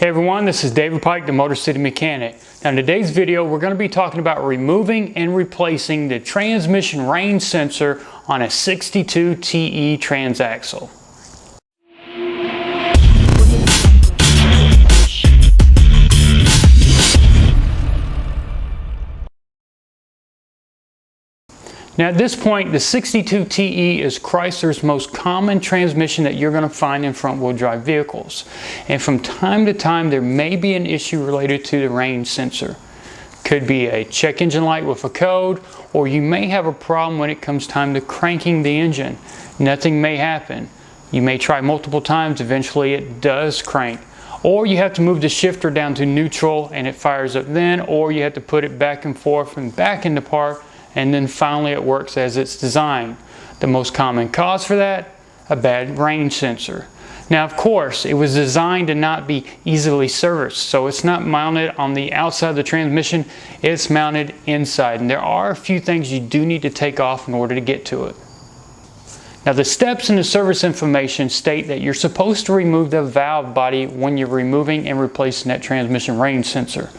Hey everyone, this is David Pike, the Motorcity Mechanic. Now in today's video, we're going to be talking about removing and replacing the transmission range sensor on a 62 TE transaxle. Now at this point, the 62 TE is Chrysler's most common transmission that you're going to find in front-wheel drive vehicles. And from time to time, there may be an issue related to the range sensor. Could be a check engine light with a code, or you may have a problem when it comes time to cranking the engine. Nothing may happen. You may try multiple times, eventually it does crank. Or you have to move the shifter down to neutral and it fires up then, or you have to put it back and forth and back into park, and then finally it works as it's designed. The most common cause for that, a bad range sensor. Now of course, it was designed to not be easily serviced, so it's not mounted on the outside of the transmission, it's mounted inside. And there are a few things you do need to take off in order to get to it. Now the steps in the service information state that you're supposed to remove the valve body when you're removing and replacing that transmission range sensor.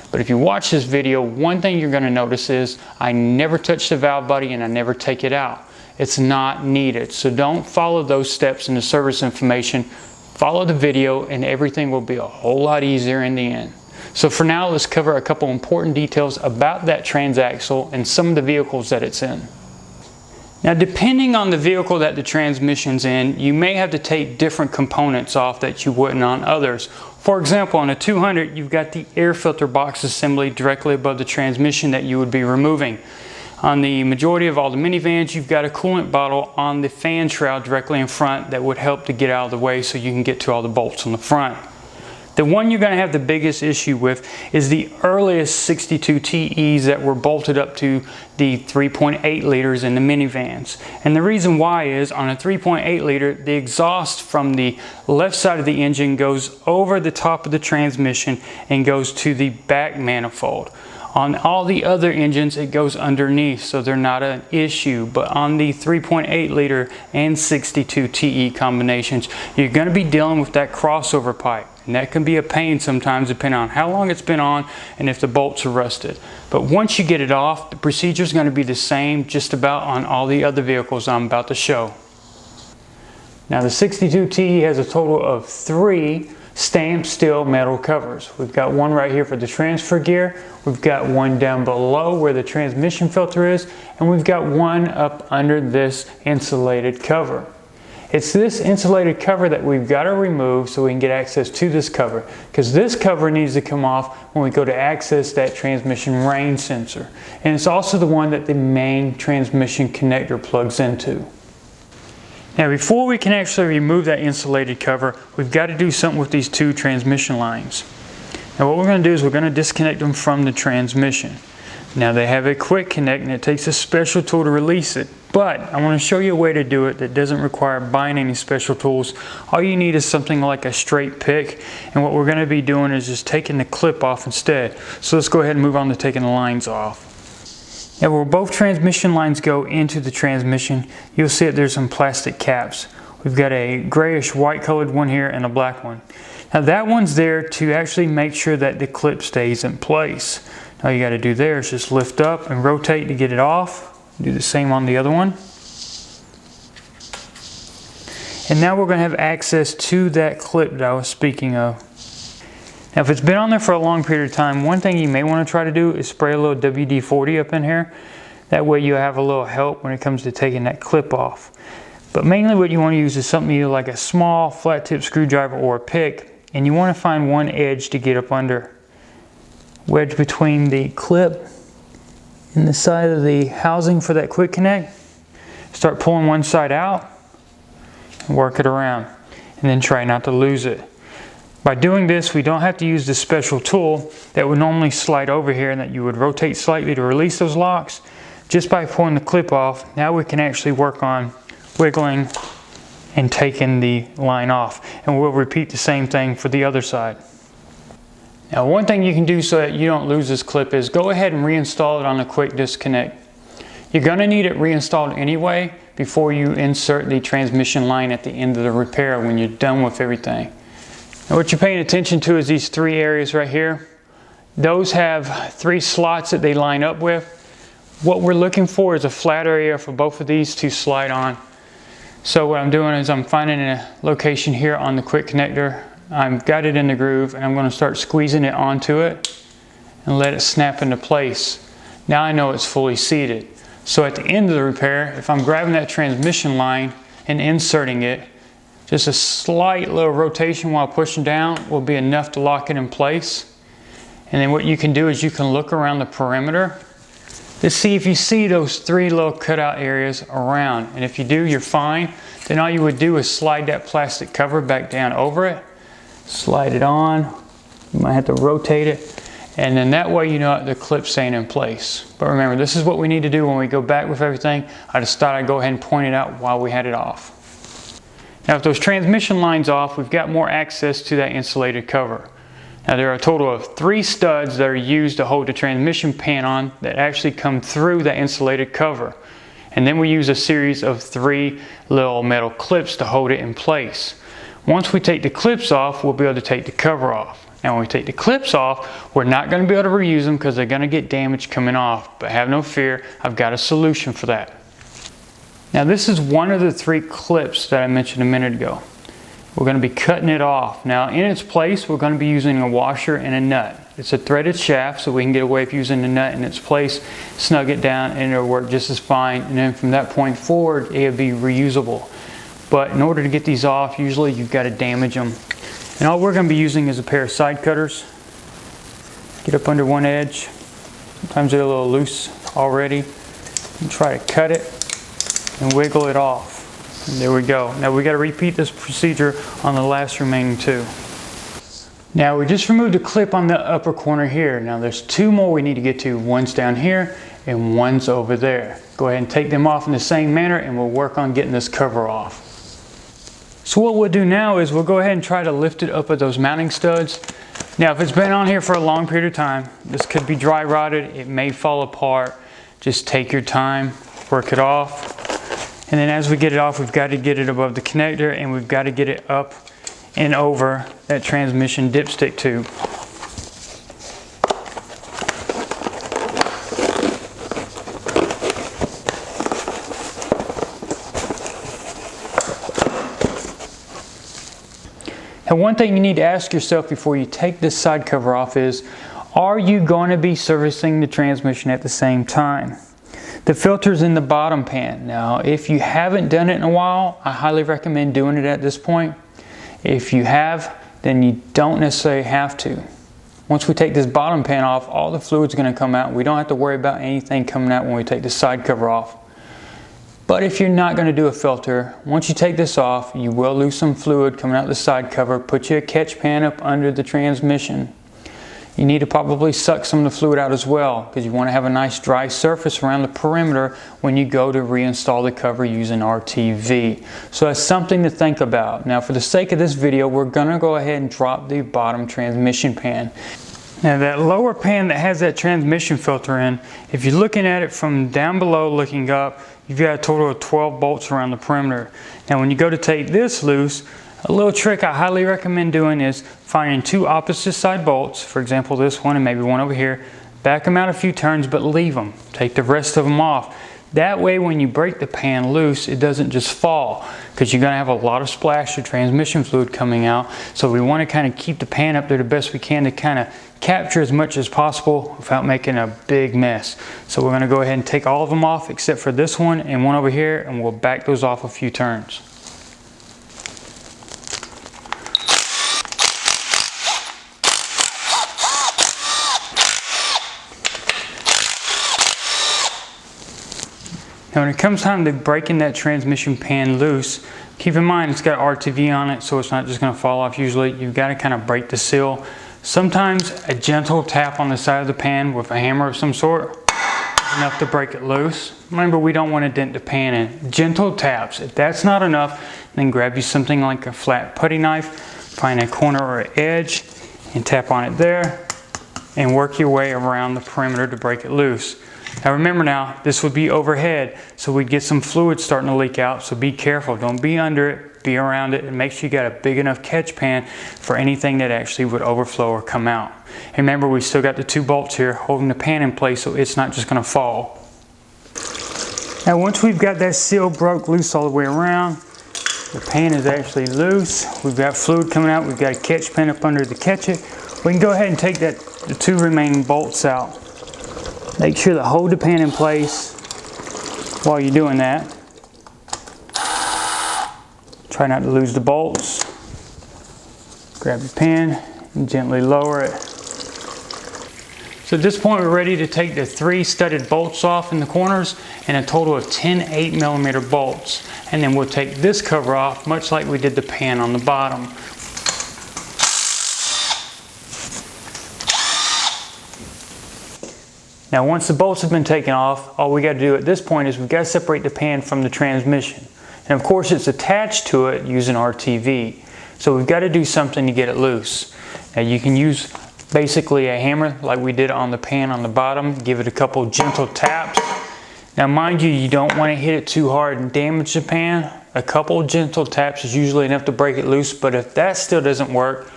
But if you watch this video, one thing you're going to notice is I never touch the valve body and I never take it out. It's not needed. So don't follow those steps in the service information. Follow the video and everything will be a whole lot easier in the end. So for now, let's cover a couple important details about that transaxle and some of the vehicles that it's in. Now depending on the vehicle that the transmission's in, you may have to take different components off that you wouldn't on others. For example, on a 200, you've got the air filter box assembly directly above the transmission that you would be removing. On the majority of all the minivans, you've got a coolant bottle on the fan shroud directly in front that would help to get out of the way so you can get to all the bolts on the front. The one you're going to have the biggest issue with is the earliest 62 TEs that were bolted up to the 3.8 liters in the minivans. And the reason why is on a 3.8 liter, the exhaust from the left side of the engine goes over the top of the transmission and goes to the back manifold. On all the other engines, it goes underneath, so they're not an issue. But on the 3.8 liter and 62 TE combinations, you're going to be dealing with that crossover pipe. And that can be a pain sometimes depending on how long it's been on and if the bolts are rusted. But once you get it off, the procedure is going to be the same just about on all the other vehicles I'm about to show. Now the 62 TE has a total of 3 stamped steel metal covers. We've got one right here for the transfer gear, we've got one down below where the transmission filter is, and we've got one up under this insulated cover. It's this insulated cover that we've got to remove so we can get access to this cover, because this cover needs to come off when we go to access that transmission range sensor. And it's also the one that the main transmission connector plugs into. Now before we can actually remove that insulated cover, we've got to do something with these 2 transmission lines. Now what we're going to do is we're going to disconnect them from the transmission. Now they have a quick connect and it takes a special tool to release it. But I want to show you a way to do it that doesn't require buying any special tools. All you need is something like a straight pick, and what we're going to be doing is just taking the clip off instead. So let's go ahead and move on to taking the lines off. Now where both transmission lines go into the transmission, you'll see that there's some plastic caps. We've got a grayish white colored one here and a black one. Now that one's there to actually make sure that the clip stays in place. All you got to do there is just lift up and rotate to get it off. Do the same on the other one. And now we're going to have access to that clip that I was speaking of. Now if it's been on there for a long period of time, one thing you may want to try to do is spray a little WD-40 up in here. That way you have a little help when it comes to taking that clip off. But mainly what you want to use is something either like a small flat tip screwdriver or a pick, and you want to find one edge to get up under. Wedge between the clip and the side of the housing for that quick connect. Start pulling one side out and work it around, and then try not to lose it. By doing this, we don't have to use this special tool that would normally slide over here and that you would rotate slightly to release those locks. Just by pulling the clip off, now we can actually work on wiggling and taking the line off, and we'll repeat the same thing for the other side. Now one thing you can do so that you don't lose this clip is go ahead and reinstall it on a quick disconnect. You're going to need it reinstalled anyway before you insert the transmission line at the end of the repair when you're done with everything. Now what you're paying attention to is these 3 areas right here. Those have 3 slots that they line up with. What we're looking for is a flat area for both of these to slide on. So what I'm doing is I'm finding a location here on the quick connector. I've got it in the groove and I'm going to start squeezing it onto it and let it snap into place. Now I know it's fully seated. So at the end of the repair, if I'm grabbing that transmission line and inserting it, just a slight little rotation while pushing down will be enough to lock it in place. And then what you can do is you can look around the perimeter to see if you see those 3 little cutout areas around. And if you do, you're fine. Then all you would do is slide that plastic cover back down over it. Slide it on. You might have to rotate it. And then that way you know the clip's staying in place. But remember, this is what we need to do when we go back with everything. I just thought I'd go ahead and point it out while we had it off. Now with those transmission lines off, we've got more access to that insulated cover. Now there are a total of 3 studs that are used to hold the transmission pan on that actually come through that insulated cover. And then we use a series of 3 little metal clips to hold it in place. Once we take the clips off, we'll be able to take the cover off. Now when we take the clips off, we're not going to be able to reuse them because they're going to get damaged coming off. But have no fear, I've got a solution for that. Now this is one of the 3 clips that I mentioned a minute ago. We're going to be cutting it off. Now in its place, we're going to be using a washer and a nut. It's a threaded shaft, so we can get away with using the nut in its place, snug it down, and it'll work just as fine. And then from that point forward, it'll be reusable. But in order to get these off, usually you've got to damage them. And all we're going to be using is a pair of side cutters. Get up under one edge. Sometimes they're a little loose already. And try to cut it and wiggle it off. And there we go. Now we got to repeat this procedure on the last remaining 2. Now we just removed the clip on the upper corner here. Now there's 2 more we need to get to. One's down here and one's over there. Go ahead and take them off in the same manner and we'll work on getting this cover off. So what we'll do now is we'll go ahead and try to lift it up at those mounting studs. Now if it's been on here for a long period of time, this could be dry rotted, it may fall apart. Just take your time, work it off. And then as we get it off, we've got to get it above the connector and we've got to get it up and over that transmission dipstick tube. And one thing you need to ask yourself before you take this side cover off is, are you going to be servicing the transmission at the same time? The filter's in the bottom pan. Now, if you haven't done it in a while, I highly recommend doing it at this point. If you have, then you don't necessarily have to. Once we take this bottom pan off, all the fluid's going to come out. We don't have to worry about anything coming out when we take the side cover off. But if you're not going to do a filter, once you take this off, you will lose some fluid coming out the side cover. Put your catch pan up under the transmission. You need to probably suck some of the fluid out as well because you want to have a nice dry surface around the perimeter when you go to reinstall the cover using RTV. So that's something to think about. Now for the sake of this video, we're going to go ahead and drop the bottom transmission pan. Now that lower pan that has that transmission filter in, if you're looking at it from down below looking up, you've got a total of 12 bolts around the perimeter. Now when you go to take this loose, a little trick I highly recommend doing is finding 2 opposite side bolts, for example this one and maybe one over here, back them out a few turns but leave them. Take the rest of them off. That way when you break the pan loose, it doesn't just fall because you're going to have a lot of splash of transmission fluid coming out. So we want to kind of keep the pan up there the best we can to kind of capture as much as possible without making a big mess. So we're going to go ahead and take all of them off except for this one and one over here, and we'll back those off a few turns. Now when it comes time to breaking that transmission pan loose, keep in mind it's got RTV on it, so it's not just going to fall off usually. You've got to kind of break the seal. Sometimes a gentle tap on the side of the pan with a hammer of some sort is enough to break it loose. Remember, we don't want to dent the pan in. Gentle taps. If that's not enough, then grab you something like a flat putty knife, find a corner or an edge, and tap on it there, and work your way around the perimeter to break it loose. Now remember now, this would be overhead, so we'd get some fluid starting to leak out, so be careful. Don't be under it. be around it, and make sure you got a big enough catch pan for anything that actually would overflow or come out. And remember, we still got the 2 bolts here holding the pan in place so it's not just going to fall. Now once we've got that seal broke loose all the way around, the pan is actually loose. We've got fluid coming out. We've got a catch pan up under to catch it. We can go ahead and take the 2 remaining bolts out. Make sure to hold the pan in place while you're doing that. Try not to lose the bolts. Grab the pan and gently lower it. So at this point we're ready to take the 3 studded bolts off in the corners and a total of 10 8mm bolts. And then we'll take this cover off much like we did the pan on the bottom. Now once the bolts have been taken off, all we got to do at this point is we've got to separate the pan from the transmission. And of course it's attached to it using RTV. So we've got to do something to get it loose. Now you can use basically a hammer like we did on the pan on the bottom. Give it a couple gentle taps. Now mind you, you don't want to hit it too hard and damage the pan. A couple gentle taps is usually enough to break it loose, but if that still doesn't work,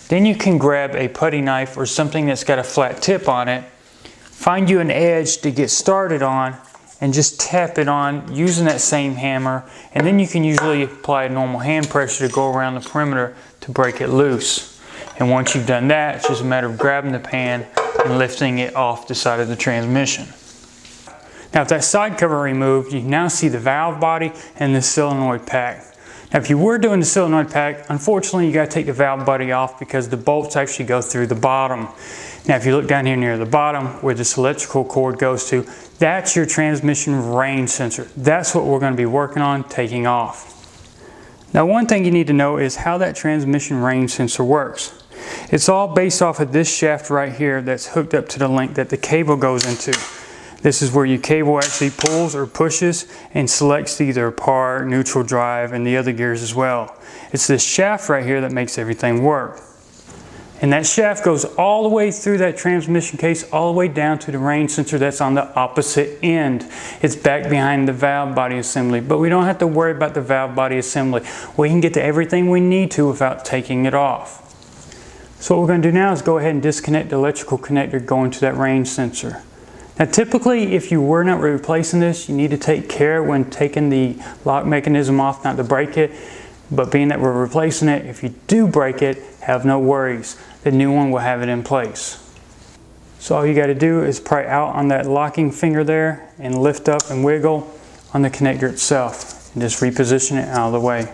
then you can grab a putty knife or something that's got a flat tip on it. Find you an edge to get started on and just tap it on using that same hammer, and then you can usually apply a normal hand pressure to go around the perimeter to break it loose. And once you've done that, it's just a matter of grabbing the pan and lifting it off the side of the transmission. Now with that side cover removed, you now see the valve body and the solenoid pack. Now if you were doing the solenoid pack, unfortunately you got to take the valve body off because the bolts actually go through the bottom. Now if you look down here near the bottom where this electrical cord goes to, that's your transmission range sensor. That's what we're going to be working on taking off. Now one thing you need to know is how that transmission range sensor works. It's all based off of this shaft right here that's hooked up to the link that the cable goes into. This is where your cable actually pulls or pushes and selects either park, neutral, drive, and the other gears as well. It's this shaft right here that makes everything work. And that shaft goes all the way through that transmission case, all the way down to the range sensor that's on the opposite end. It's back behind the valve body assembly, but we don't have to worry about the valve body assembly. We can get to everything we need to without taking it off. So what we're going to do now is go ahead and disconnect the electrical connector going to that range sensor. Now typically if you were not replacing this, you need to take care when taking the lock mechanism off not to break it. But being that we're replacing it, if you do break it, have no worries. The new one will have it in place. So all you got to do is pry out on that locking finger there and lift up and wiggle on the connector itself and just reposition it out of the way.